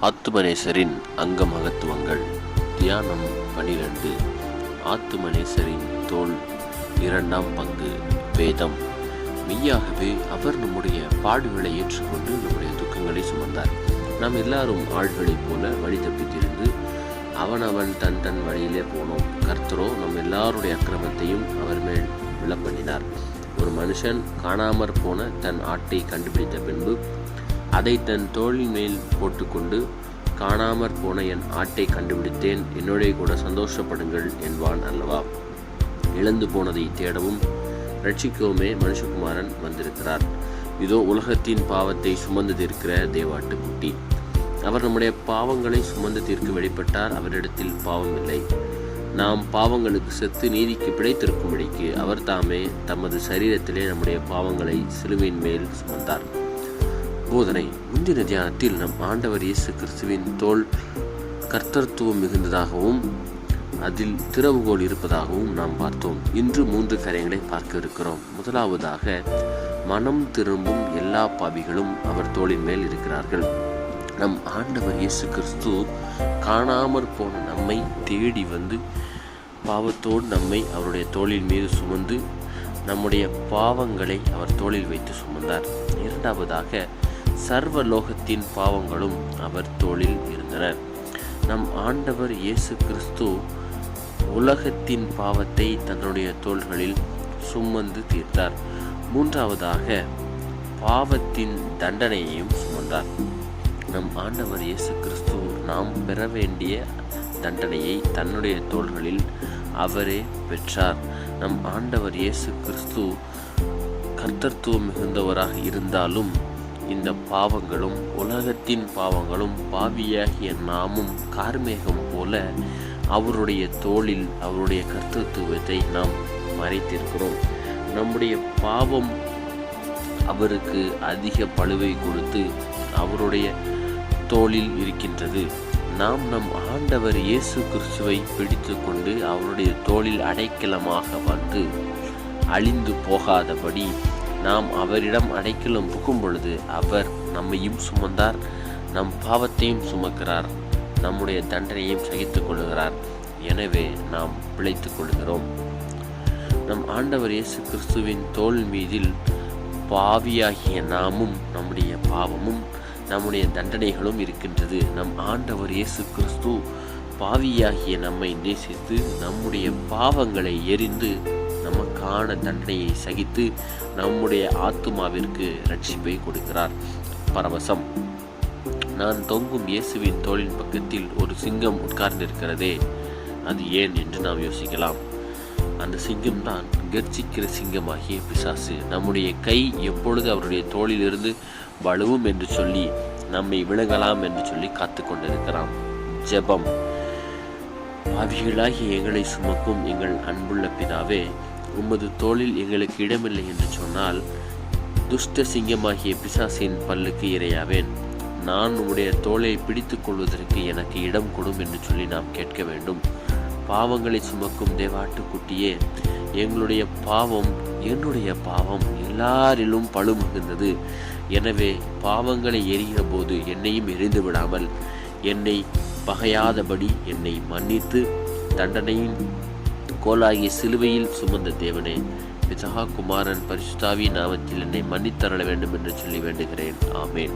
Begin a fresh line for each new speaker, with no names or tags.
ஆத்துமனேசரின் அங்கமகத்துவங்கள். தியானம் 12. ஆத்துமனேசரின் தோள். 2ஆம் பங்கு. வேதம். மெய்யாகவே அவர் நம்முடைய பாடுகளை ஏற்றுக்கொண்டு நம்முடைய துக்கங்களை சுமந்தார். நாம் எல்லாரும் ஆள்களைப் போல வழி தப்பித்திருந்து அவன் தன் வழியிலே போனோம். கர்த்தரோ நம் எல்லாருடைய அக்கிரமத்தையும் அவர் மேல் விழப்பண்ணினார். ஒரு மனுஷன் காணாமற் போன தன் ஆட்டை கண்டுபிடித்த பின்பு அதை தன் தோளின் மேல் போட்டுக்கொண்டு, காணாமற் போன என் ஆட்டை கண்டுபிடித்தேன், என்னுடைய கூட சந்தோஷப்படுங்கள் என்பான் அல்லவா? இழந்து போனதை தேடவும் ரட்சிக்கவுமே மனுஷகுமாரன் வந்திருக்கிறார். இதோ உலகத்தின் பாவத்தை சுமந்து தீர்க்கிற தேவாட்டு குட்டி. அவர் நம்முடைய பாவங்களை சுமந்து தீர்க்க வெளிப்பட்டார். அவரிடத்தில் பாவம் இல்லை. நாம் பாவங்களுக்கு செத்து நீதிக்கு பிழைத்திருக்கும்படிக்கு அவர் தாமே தமது சரீரத்திலே நம்முடைய பாவங்களை சிலுவையின் மேல் சுமந்தார். போதனை. முந்தின தியானத்தில் நம் ஆண்டவர் இயேசு கிறிஸ்துவின் தோள் கர்த்தத்துவம் மிகுந்ததாகவும் அதில் திறவுகோல் இருப்பதாகவும் நாம் பார்த்தோம். இன்று 3 காரியங்களை பார்க்க இருக்கிறோம். முதலாவதாக, மனம் திரும்பும் எல்லா பாவிகளும் அவர் தோளின் மேல் இருக்கிறார்கள். நம் ஆண்டவர் இயேசு கிறிஸ்து காணாமற் போன நம்மை தேடி வந்து பாவத்தோடு நம்மை அவருடைய தோளின் மீது சுமந்து நம்முடைய பாவங்களை அவர் தோளில் வைத்து சுமந்தார். இரண்டாவதாக, சர்வலோகத்தின் பாவங்களும் அவர் தோளில் இருந்தன. நம் ஆண்டவர் இயேசு கிறிஸ்து உலகத்தின் பாவத்தை தன்னுடைய தோள்களில் சுமந்து தீர்த்தார். மூன்றாவதாக, பாவத்தின் தண்டனையையும் சுமந்தார். நம் ஆண்டவர் இயேசு கிறிஸ்து நாம் பெற வேண்டிய தண்டனையை தன்னுடைய தோள்களில் அவரே பெற்றார். நம் ஆண்டவர் இயேசு கிறிஸ்து கர்த்தத்துவம் மிகுந்தவராக இருந்தாலும் இந்த பாவங்களும் உலகத்தின் பாவங்களும் பாவியாகிய நாமும் கார்மேகம் போல அவருடைய தோளில் அவருடைய கர்த்தத்துவத்தை நாம் மறைத்திருக்கிறோம். நம்முடைய பாவம் அவருக்கு அதிக பளுவை கொடுத்து அவருடைய தோளில் இருக்கின்றது. நாம் நம் ஆண்டவர் இயேசு கிறிஸ்துவை பிடித்து கொண்டு அவருடைய தோளில் அடைக்கலமாக வந்து அழிந்து போகாதபடி நாம் அவரிடம் அடைக்கலம் புகும் பொழுது அவர் நம்மையும் சுமந்தார், நம் பாவத்தையும் சுமக்கிறார், நம்முடைய தண்டனையும் சகித்துக் கொள்கிறார். எனவே நாம் பிழைத்துக் கொள்கிறோம். நம் ஆண்டவர் இயேசு கிறிஸ்துவின் தோள் மீதில் பாவியாகிய நாமும் நம்முடைய பாவமும் நம்முடைய தண்டனைகளும் இருக்கின்றது. நம் ஆண்டவர் இயேசு கிறிஸ்து பாவியாகிய நம்மை நேசித்து நம்முடைய பாவங்களை எரிந்து நமக்கான தண்டனையை சகித்து நம்முடைய ஆத்துமாவிற்கு ரட்சிப்பை கொடுக்கிறார். பரவசம். நான் தொங்கும் இயேசுவின் தோளின் பக்கத்தில் ஒரு சிங்கம் உட்கார்ந்திருக்கிறதே, அது ஏன் என்று நாம் யோசிக்கலாம். அந்த சிங்கம்தான் கர்ஜிக்கிற சிங்கமாகிய பிசாசு. நம்முடைய கை எப்பொழுது அவருடைய தோளிலிருந்து வலுவும் என்று சொல்லி நம்மை விழுங்கலாம் என்று சொல்லி காத்து கொண்டிருக்கிறான். ஜெபம். பாவிகளாகி எங்களை சுமக்கும் எங்கள் அன்புள்ள பிதாவே, உமது தோளில் எங்களுக்கு இடமில்லை என்று சொன்னால் துஷ்ட சிங்கமாகிய பிசாசின் பல்லுக்கு இரையாவேன். நான் உம்முடைய தோளை பிடித்துக் கொள்வதற்கு எனக்கு இடம் கொடும் என்று சொல்லி நாம் கேட்க வேண்டும். பாவங்களை சுமக்கும் தேவாட்டுக்குட்டியே, எங்களுடைய பாவம், என்னுடைய பாவம் எல்லாரிலும் பழு மிகுந்தது. எனவே பாவங்களை எரிகிற போது என்னையும் எரிந்து விடாமல் என்னை பகையாதபடி என்னை மன்னித்து தண்டனையின் கோலாகிய சிலுவையில் சுமந்த தேவனே, பிதா, குமாரன், பரிசுத்தாவி நாமத்தில் என்னை மன்னித்தருள வேண்டும் என்று சொல்லி வேண்டுகிறேன். ஆமேன்.